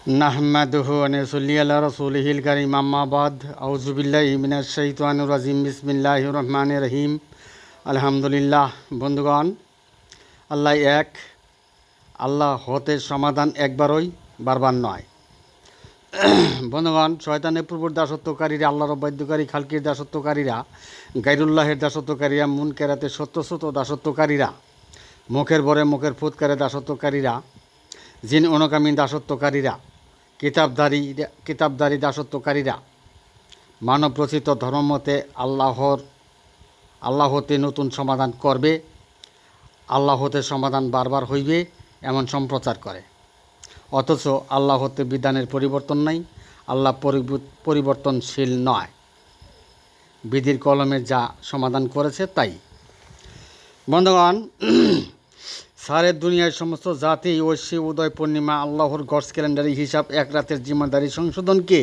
নাহমাদুহু ওয়া নুসাল্লি আলা রাসূলিহিল কারীম আম্মা বাদ আউযু বিল্লাহি মিনাশ শাইতানির রাজিম বিসমিল্লাহির রহমানির রহিম আলহামদুলিল্লাহ। বন্ধুগণ, আল্লাহ এক, আল্লাহ হতে সমাধান একবারই, বারবার নয়। বন্ধুগণ, শয়তানের পূর্ব দাসত্বকারীরা, আল্লাহর অবাধ্যকারী খালকির দাসত্বকারীরা, গায়রুল্লাহের দাসত্বকারীরা, মুনকেরাতের সত্যসত দাসত্বকারীরা, মুখের ভরে মুখের ফুৎকারে দাসত্বকারীরা, জিন অনুগামী দাসত্বকারীরা, কিতাবদারি দাসত্বকারীরা, মানব রচিত ধর্মমতে আল্লাহ হতে নতুন সমাধান করবে, আল্লাহ হতে সমাধান বারবার হইবে এমন সম্প্রচার করে। অথচ আল্লাহ হতে বিধানের পরিবর্তন নাই, আল্লাহ পরিবর্তনশীল নয়। বিধির কলমে যা সমাধান করেছে তাই। বন্ধুগণ, সারের দুনিয়ার সমস্ত জাতি ঐশী উদয় পূর্ণিমা আল্লাহর গডস ক্যালেন্ডারি হিসাব এক রাতের জিম্মাদারি সংশোধনকে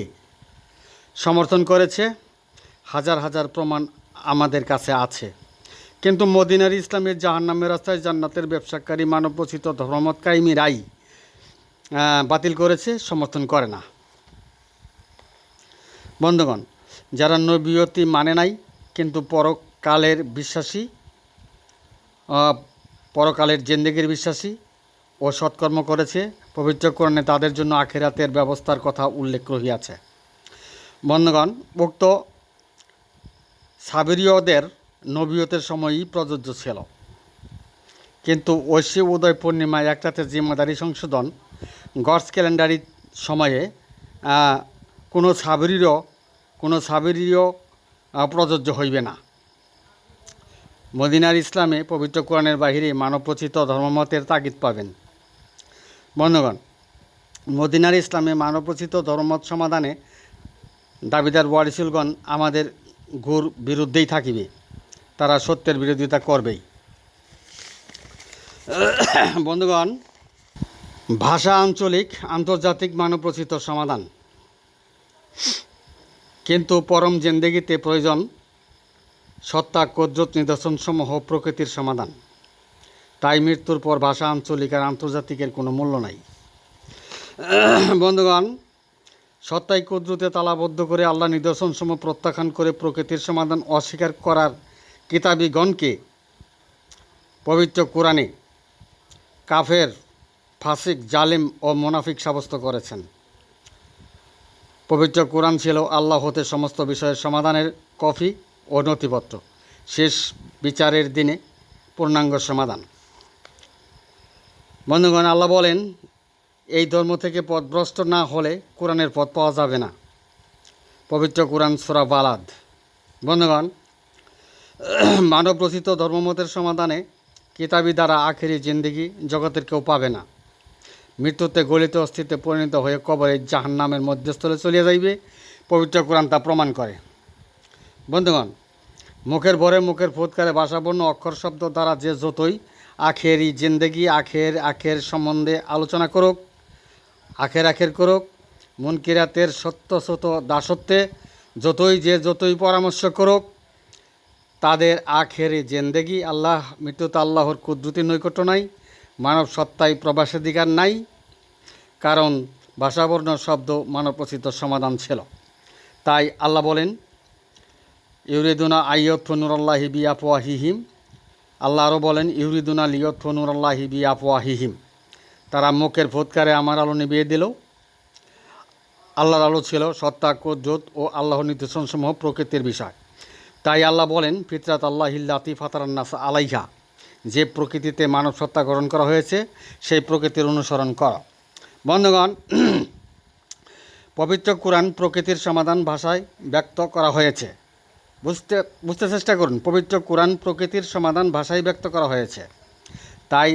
সমর্থন করেছে। হাজার হাজার প্রমাণ আমাদের কাছে আছে। কিন্তু মদিনার ইসলামের জাহান্নামের রাস্তায় জান্নাতের ব্যবসাকারী মানবরচিত ধর্মমত কায়েমীরাই বাতিল করেছে, সমর্থন করে না। বন্ধুগণ, যারা নবীয়তি মানে নাই কিন্তু পরকালের জিন্দেগির বিশ্বাসী ও সৎকর্ম করেছে, পবিত্র কোরআনে তাদের জন্য আখিরাতের ব্যবস্থার কথা উল্লেখ রহিয়াছে। বন্ধুগণ, উক্ত সাবিরীয়দের নবীয়তের সময়ই প্রযোজ্য ছিল, কিন্তু ঐশী উদয় পূর্ণিমায় এক রাতের জিম্মাদারি সংশোধন গডস ক্যালেন্ডারির সময়ে কোনো সাবিরীয় প্রযোজ্য হইবে না। মদিনার ইসলামে পবিত্র কোরআনের বাহিরে মানবরচিত ধর্মমতের তাগিদ পাবেন। বন্ধুগণ, মদিনার ইসলামে মানবরচিত ধর্মমত সমাধানে দাবিদার ওয়ারিসুলগণ আমাদের ঘোর বিরুদ্ধেই থাকিবে, তারা সত্যের বিরোধিতা করবেই। বন্ধুগণ, ভাষা আঞ্চলিক আন্তর্জাতিক মানবরচিত সমাধান, কিন্তু পরম জিন্দেগিতে প্রয়োজন সত্তা কুদরত নিদর্শনসমূহ প্রকৃতির সমাধান। তাই মৃত্যুর পর ভাষা আঞ্চলিক আর আন্তর্জাতিকের কোনো মূল্য নাই। বন্ধুগণ, সত্তাই কুদরতে তালাবদ্ধ করে আল্লাহ নিদর্শনসমূহ প্রত্যাখ্যান করে প্রকৃতির সমাধান অস্বীকার করার কিতাবীগণকে পবিত্র কোরআনে কাফের, ফাসিক, জালিম ও মুনাফিক সাব্যস্ত করেছেন। পবিত্র কোরআন ছিল আল্লাহ হতে সমস্ত বিষয়ের সমাধানের কপি ও নথিপত্র, শেষ বিচারের দিনে পূর্ণাঙ্গ সমাধান। বন্ধুগণ, আল্লাহ বলেন, এই ধর্ম থেকে পথভ্রষ্ট না হলে কোরআনের পথ পাওয়া যাবে না। পবিত্র কোরআন সূরা বালাদ। বন্ধুগণ, মানবরচিত ধর্মমতের সমাধানে কিতাবী দ্বারা আখেরি জিন্দেগি জগতের কেউ পাবে না। মৃত্যুতে গলিত অস্থিতে পরিণত হয়ে কবরে জাহান্নামের মধ্যস্থলে চলিয়া যাইবে। পবিত্র কোরআন তা প্রমাণ করে। বন্ধুগণ, মুখের ভরে মুখের ফুৎকারে ভাষাবর্ণ অক্ষর শব্দ দ্বারা যে যতই আখেরি জিন্দেগি আখের সম্বন্ধে আলোচনা করুক, আখের করুক, মুনকিরাতের সত্যসত দাসত্বে যতই পরামর্শ করুক, তাদের আখেরি জিন্দেগি মৃত্যুতে আল্লাহর কুদরতি নৈকট্য নাই, মানব সত্তায় প্রবেশাধিকার নাই। কারণ ভাষাবর্ণ শব্দ মানবরচিত সমাধান ছিল। তাই আল্লাহ বলেন, ইউরিদুনা আইয়ুতফু নূরাল্লাহি বিআফওয়াহিহিম। আল্লাহ আরও বলেন, ইউরিদুনা লিয়ুতফু নূরাল্লাহি বিআফওয়াহিহিম। তারা মুখের ফুৎকারে আমার আলো নিভিয়ে দিল। আল্লাহর আলো ছিল সত্তা, কুদরত ও আল্লাহর নিদর্শনসমূহ প্রকৃতির বিষয়। তাই আল্লাহ বলেন, ফিতরাত আল্লাহিল্লাতি ফাতারান নাস আলাইহা, যে প্রকৃতিতে মানব সত্তা গ্রহণ করা হয়েছে সেই প্রকৃতির অনুসরণ কর। বন্ধুগণ, পবিত্র কোরআন প্রকৃতির সমাধান ভাষায় ব্যক্ত করা হয়েছে। বুঝতে চেষ্টা করুন, পবিত্র কোরআন প্রকৃতির সমাধান ভাষায় ব্যক্ত করা হয়েছে। তাই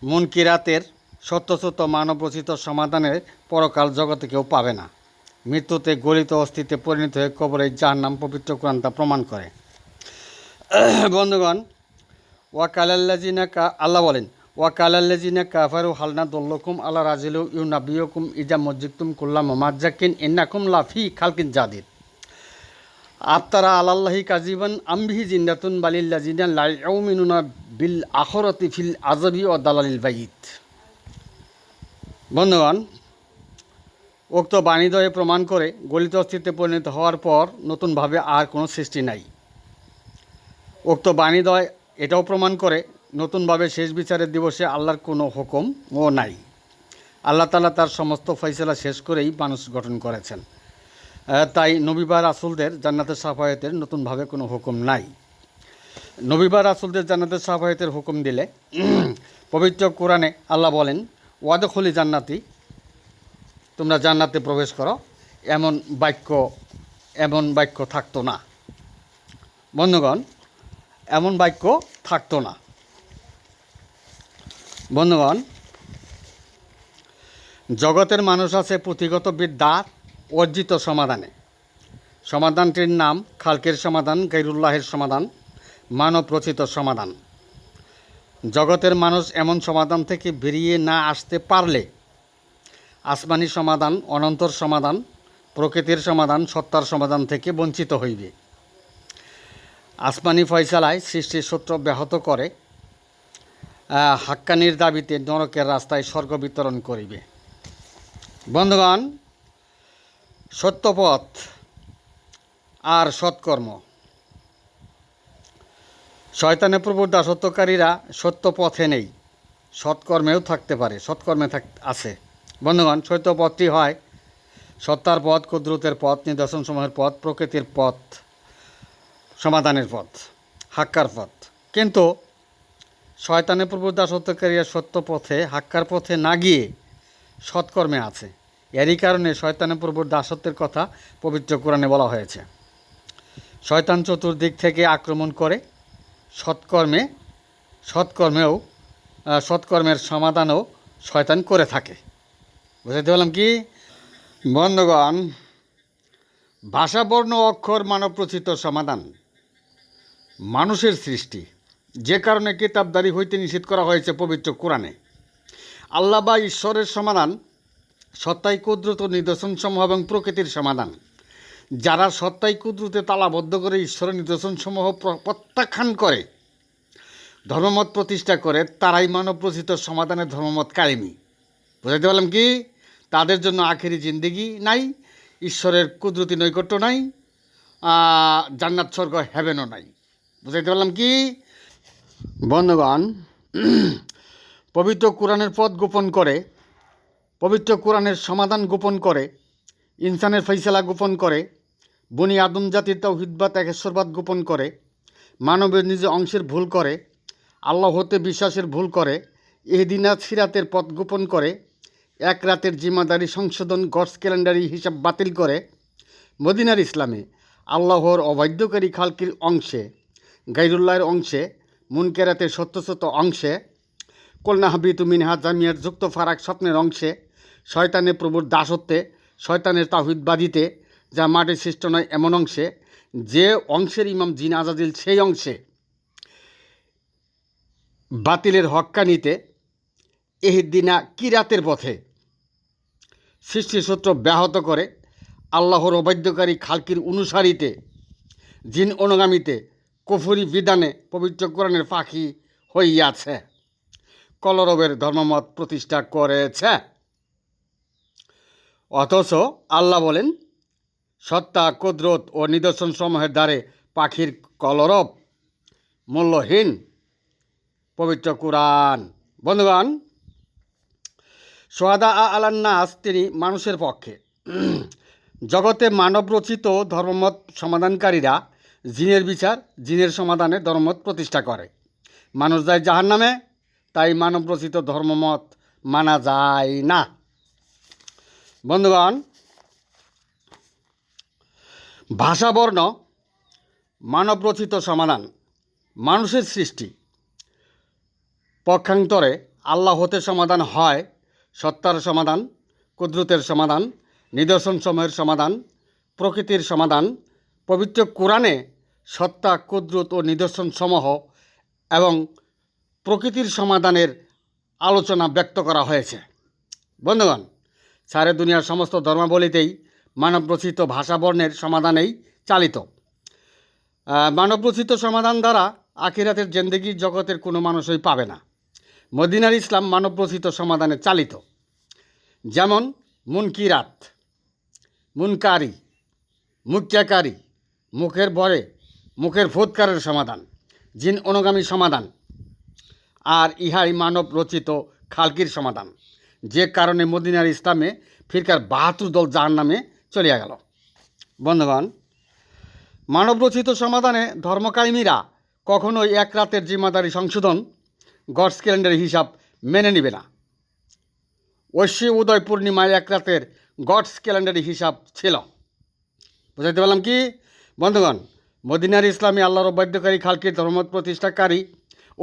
মুনকিরাতের সত্যসত মানবরচিত সমাধানের পরকাল জগতে কেউ পাবে না। মৃত্যুতে গলিত অস্থিতে পরিণত হয়ে কবরে জাহান্নাম পবিত্র কোরআন তা প্রমাণ করে। বন্ধুগণ, আল্লাহ বলেন, ওয়াকালাল্লাযিনা কাফারু হালনা দল্লকুম আলা রাজিলু ইউনাবিয়ুকুম ইজা মজ্জিতুম কুল্লা মুমাজ্জাকিন ইন্নাকুম লাফি খালকিন জাদিদ। আফতারা আলাল্লাহি কাযিবান আমবিহি জিন্নাতুন বালিল্লাযিনা লা ইউমিনুনা বিল আখিরাতি ফিল আযাবি ওয়া দালালিল বাইয়িত। বন্ধুগণ, উক্ত বাণীদ্বয়ে প্রমাণ করে গলিত অস্তিত্বে পরিণত হওয়ার পর নতুনভাবে আর কোনো সৃষ্টি নাই। উক্ত বাণীদ্বয় এটাও প্রমাণ করে নতুনভাবে শেষ বিচারের দিবসে আল্লাহর কোনো হুকুমও নাই। আল্লাহ তাআলা তার সমস্ত ফয়সালা শেষ করেই মানুষ গঠন করেছেন। তাই নবী বা রাসূলদের জান্নাতের সাফায়াতের নতুনভাবে কোনো হুকুম নাই। নবী বা রাসূলদের জান্নাতের সাফায়াতের হুকুম দিলে পবিত্র কোরআনে আল্লাহ বলেন, ওয়াদখুলি জান্নাতি, তোমরা জান্নাতে প্রবেশ করো, এমন বাক্য থাকতো না। বন্ধুগণ, এমন বাক্য থাকতো না। বন্ধুগণ, জগতের মানুষ আছে পুঁথিগত বিদ্যার অর্জিত সমাধানে। সমাধানটির নাম খালকের সমাধান, গায়রুল্লাহের সমাধান, মানব রচিত সমাধান। জগতের মানুষ এমন সমাধান থেকে বেরিয়ে না আসতে পারলে আসমানি সমাধান, অনন্তর সমাধান, প্রকৃতির সমাধান, সত্তার সমাধান থেকে বঞ্চিত হইবে। আসমানি ফয়সালায় সৃষ্টির সূত্র ব্যাহত করে হাক্কানির দাবিতে নরকের রাস্তায় স্বর্গ বিতরণ করিবে। বন্ধুগণ, সত্যপথ আর সৎকর্ম। শয়তানের প্রভুর দাসত্বকারীরা সত্য পথে নেই, সৎকর্মেও থাকতে পারে, সৎকর্মে আছে। বন্ধুগণ, সত্যপথটি হয় সত্তার পথ, কুদরতের পথ, নিদর্শনসমূহের পথ, প্রকৃতির পথ, সমাধানের পথ, হাক্কার পথ। কিন্তু শয়তানের প্রভুর দাসত্বকারীরা সত্য পথে, হাক্কার পথে না গিয়ে সৎকর্মে আছে। এরই কারণে শয়তানের প্রভুর দাসত্বের কথা পবিত্র কোরআনে বলা হয়েছে। শয়তান চতুর্দিক থেকে আক্রমণ করে সৎকর্মের সমাধানও শয়তান করে থাকে। বুঝাতে পারলাম কি? বন্ধুগণ, ভাষা, বর্ণ, অক্ষর মানব রচিত সমাধান, মানুষের সৃষ্টি, যে কারণে কিতাবদারি হইতে নিষেধ করা হয়েছে পবিত্র কোরআনে। আল্লাহ বা ঈশ্বরের সমাধান সত্তাই কুদরত, নিদর্শনসমূহ এবং প্রকৃতির সমাধান। যারা সত্তাই কুদরতে তালাবদ্ধ করে ঈশ্বরের নিদর্শনসমূহ প্রত্যাখ্যান করে ধর্মমত প্রতিষ্ঠা করে, তারাই মানব রচিত সমাধানের ধর্মমত কায়েমি। বুঝাইতে পারলাম কি? তাদের জন্য আখেরি জিন্দেগি নাই, ঈশ্বরের কুদরতি নৈকট্য নাই, জান্নাত স্বর্গ হেভেনও নাই। বুঝাইতে পারলাম কি? বন্ধুগণ, পবিত্র কোরআনের পথ গোপন করে, পবিত্র কোরআনের সমাধান গোপন করে, ইনসানের ফয়সালা গোপন করে, বনি আদম জাতির তাওহীদবাদ একেশ্বরবাদ গোপন করে, মানবের নিজ অংশের ভুল করে, আল্লাহ হতে বিশ্বাসের ভুল করে, ইহদিনা সিরাতের পথ গোপন করে, এক রাতের জিম্মাদারি সংশোধন, গডস ক্যালেন্ডারি হিসাব বাতিল করে, মদিনার ইসলামে আল্লাহর অবাধ্যকারী খালকির অংশে, গায়রুল্লাহের অংশে, মুনকেরাতের সত্য অংশে, কলনাহাবিতু মিনহা জামিয়ার যুক্ত ফারাক স্বপ্নের অংশে, শয়তানের প্রভুর দাসত্বে, শয়তানের তাওহীদবাদিতে, যা মাটির সৃষ্ট নয় এমন অংশে, যে অংশের ইমাম জিন আজাদিল সেই অংশে, বাতিলের হক্কানিতে, ইহদিনা কিরাতের পথে সৃষ্টিসূত্র ব্যাহত করে, আল্লাহর অবাধ্যকারী খালকির অনুসারীতে, জিন অনুগামীতে, কুফরি বিধানে পবিত্র কোরআনের পাখি হইয়াছে, কলরবের ধর্মমত প্রতিষ্ঠা করেছে। অথচ আল্লাহ বলেন, সত্তা, কুদরত ও নিদর্শন সমূহের দ্বারে পাখির কলরব মূল্যহীন। পবিত্র কোরআন। বন্ধুগণ, সোহাদা আলান্নাস, তিনি মানুষের পক্ষে। জগতে মানব রচিত ধর্মমত সমাধানকারীরা জিনের বিচার, জিনের সমাধানে ধর্মমত প্রতিষ্ঠা করে। মানুষ যায় জাহান্নামে, তাই মানব রচিত ধর্মমত মানা যায় না। বন্ধুগণ, ভাষা, বর্ণ মানব রচিত সমাধান, মানুষের সৃষ্টি। পক্ষান্তরে আল্লাহ হতে সমাধান হয় সত্তার সমাধান, কুদরতের সমাধান, নিদর্শনসমূহের সমাধান, প্রকৃতির সমাধান। পবিত্র কোরআনে সত্তা, কুদরত ও নিদর্শনসমূহ এবং প্রকৃতির সমাধানের আলোচনা ব্যক্ত করা হয়েছে। বন্ধুগণ, সারে দুনিয়ার সমস্ত ধর্মাবলীতেই মানবরচিত ভাষা, বর্ণের সমাধানেই চালিত। মানবরচিত সমাধান দ্বারা আখিরাতের জিন্দেগি জগতের কোনো মানুষই পাবে না। মদিনার ইসলাম মানবরচিত সমাধানে চালিত। যেমন মুনকিরাত, মুনকারি, মুক্তিয়াকারী, মুখের বরে, মুখের ফুৎকারের সমাধান, জিন অনুগামী সমাধান, আর ইহাই মানব রচিত খালকির সমাধান, যে কারণে মদিনার ইসলামে ফিরকার ৭২ দল জাহান্নামে চলিয়া গেল। বন্ধুগণ, মানব রচিত সমাধানে ধর্মকায়েমীরা কখনোই এক রাতের জিম্মাদারি সংশোধন গডস ক্যালেন্ডার হিসাব মেনে নিবে না। ঐশী উদয় পূর্ণিমায় এক রাতের গডস ক্যালেন্ডারি হিসাব ছিল। বুঝাইতে পারলাম কি? বন্ধুগণ, মদিনার ইসলামী আল্লাহর বাধ্যকারী খালকির ধর্মমত প্রতিষ্ঠাকারী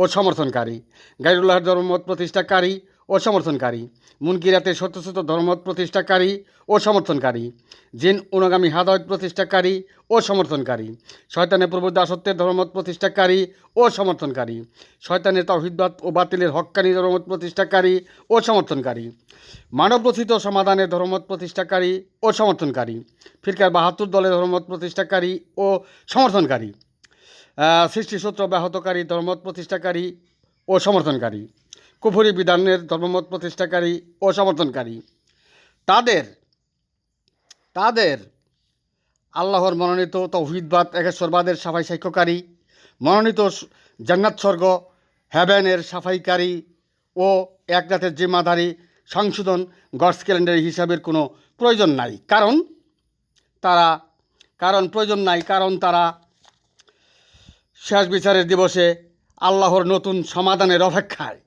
ও সমর্থনকারী, গাইরুল্লাহর ধর্মমত প্রতিষ্ঠাকারী ও সমর্থনকারী, মুনকিরাতের সত্য সত্য ধর্মমত প্রতিষ্ঠাকারী ও সমর্থনকারী, জিন অনুগামী হাদায়ত প্রতিষ্ঠাকারী ও সমর্থনকারী, শয়তানের প্রভু দাসত্বের ধর্মমত প্রতিষ্ঠাকারী ও সমর্থনকারী, শয়তানের তাওহীদবাদ ও বাতিলের হক্কানি ধর্মমত প্রতিষ্ঠাকারী ও সমর্থনকারী, মানবরচিত সমাধানের ধর্মমত প্রতিষ্ঠাকারী ও সমর্থনকারী, ফিরকার ৭২ দলের ধর্মমত প্রতিষ্ঠাকারী ও সমর্থনকারী, সৃষ্টিসূত্র ব্যাহতকারী ধর্মমত প্রতিষ্ঠাকারী ও সমর্থনকারী, কুফরি বিধানের ধর্মমত প্রতিষ্ঠাকারী ও সমর্থনকারী, তাদের আল্লাহর মনোনীত তাওহীদবাদ একেশ্বরবাদের সাফাই সাক্ষ্যকারী, মনোনীত জান্নাত স্বর্গ হেভেনের সাফাইকারী ও এক রাতের জিম্মাদারি সংশোধন গডস ক্যালেন্ডার হিসাবের কোনো প্রয়োজন নাই। কারণ তারা শেষ বিচারের দিবসে আল্লাহর নতুন সমাধানের অপেক্ষায়।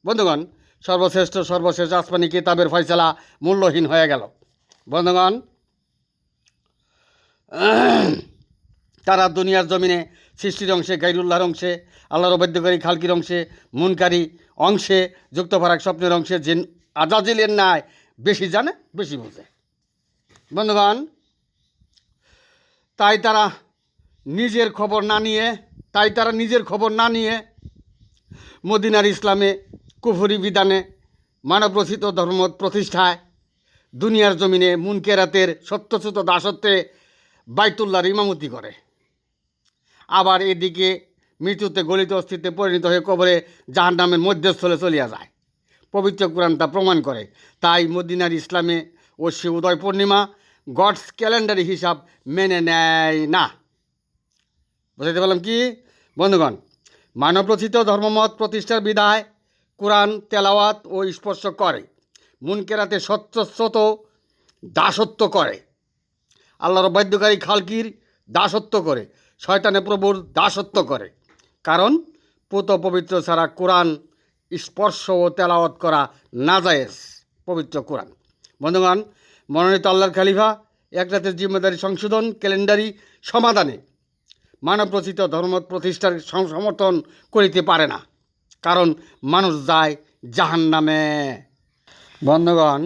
বন্ধুগণ, সর্বশেষ আসমানি কিতাবের ফয়সালা মূল্যহীন হয়ে গেল। বন্ধুগণ, তারা দুনিয়ার জমিনে সৃষ্টির অংশে, গাইরুল্লাহর অংশে, আল্লাহর অবাধ্যকারী খালকির অংশে, মুনকারী অংশে, যুক্ত ফারাক স্বপ্নের অংশে জিন আজাজিলের ন্যায় বেশি জানে, বেশি বোঝে। বন্ধুগণ, তাই তারা নিজের খবর না নিয়ে মদিনার ইসলামে কুফরি বিধানে মানবরচিত ধর্ম প্রতিষ্ঠায়, দুনিয়ার জমিনে মুনকেরাতের সত্যচ্যুত দাসত্বে বাইতুল্লাহর ইমামতি করে। আবার এদিকে মৃত্যুতে গলিত অস্থিতে পরিণত হয়ে কবরে জাহান্নামের মধ্যস্থলে চলিয়া যায়। পবিত্র কোরআন তা প্রমাণ করে। তাই মদিনার ইসলামে ঐশী উদয় পূর্ণিমা গডস ক্যালেন্ডারি হিসাব মেনে নেয় না। বুঝাইতে পারলাম কি? বন্ধুগণ, মানবরচিত ধর্মমত প্রতিষ্ঠার বিধায় কোরআন তেলাওয়াত ও স্পর্শ করে, মুনকেরাতে সত্যস্বত দাসত্ব করে, আল্লাহর বাধ্যকারী খালকির দাসত্ব করে, শয়তানের প্রভুর দাসত্ব করে। কারণ পুত পবিত্র ছাড়া কোরআন স্পর্শ ও তেলাওয়াত করা নাজায়েজ। পবিত্র কোরআন। বন্ধুগণ, মনোনীত আল্লাহর খলিফা এক রাতের জিম্মেদারি সংশোধন ক্যালেন্ডারি সমাধানে মানবরচিত ধর্মমত প্রতিষ্ঠার সমর্থন করিতে পারে না, কারণ মানুষ যায় জাহান্নামে। বন্ধুগণ,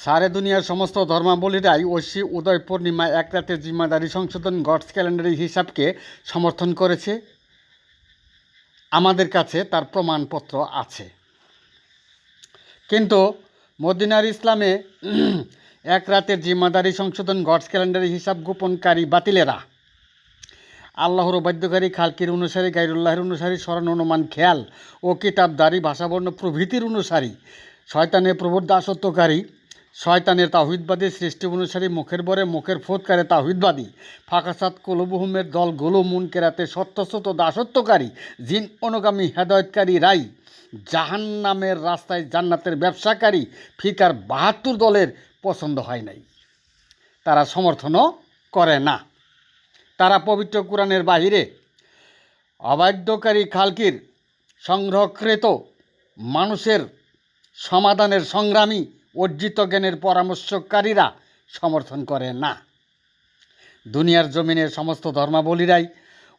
সারে দুনিয়ার সমস্ত ধর্মাবলীরাই ঐশী উদয় পূর্ণিমায় এক রাতের জিম্মাদারি সংশোধন গডস ক্যালেন্ডারি হিসাবকে সমর্থন করেছে। আমাদের কাছে তার প্রমাণপত্র আছে। কিন্তু মদিনার ইসলামে এক রাতের জিম্মাদারি সংশোধন গডস ক্যালেন্ডারি হিসাব গোপনকারী বাতিলেরা, আল্লাহর বাধ্যকারী খালকির অনুসারী, গাইরুল্লাহের অনুসারী, স্মরণ অনুমান খেয়াল ও কিতাবদারি ভাষাবর্ণ প্রভৃতির অনুসারী, শয়তানের প্রভুর দাসত্বকারী, শয়তানের তাওহীদবাদী সৃষ্টি অনুসারী, মুখের বরে মুখের ফুৎকারে তাওহীদবাদী, ফাঁকাসাত কলুবহুমের দলগুলো মুনকেরাতে সত্যস্বত দাসত্বকারী, জিন অনুগামী হেদায়েতকারী রাই জাহান্নামের রাস্তায় জান্নাতের ব্যবসাকারী ফিরকার ৭২ দলের পছন্দ হয় নাই। তারা সমর্থনও করে না। তারা পবিত্র কোরআনের বাহিরে অবাধ্যকারী খালকির সংরক্ষিত মানুষের সমাধানের সংগ্রামী অর্জিত জ্ঞানের পরামর্শকারীরা সমর্থন করে না। দুনিয়ার জমিনের সমস্ত ধর্মাবলীরাই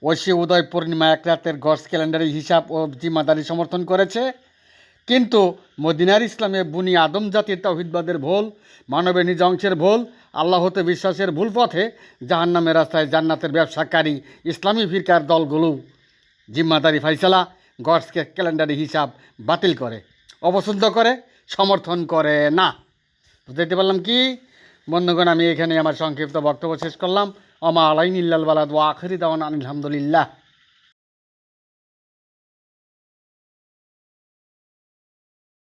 ঐশী উদয় পূর্ণিমা এক রাতের গডস ক্যালেন্ডারি হিসাব ও জিম্মাদারি সমর্থন করেছে। কিন্তু মদিনার ইসলামে বুনি আদম জাতির তাওহীদবাদের ভুল, মানবের নিজ অংশের ভুল, আল্লাহ হতে বিশ্বাসের ভুল পথে জাহান্নামের রাস্তায় জান্নাতের ব্যবসাকারী ইসলামী ফিরকার দলগুলো জিম্মাদারি ফাইসালা গডস ক্যালেন্ডারি হিসাব বাতিল করে, অপছন্দ করে, সমর্থন করে না। বুঝতে পারলাম কি? বন্ধুগণ, আমি এখানে আমার সংক্ষিপ্ত বক্তব্য শেষ করলাম। আমা আলাইনিল্লাল বালাদ ওয়া আখিরি দাওয়ানা আলহামদুলিল্লাহ।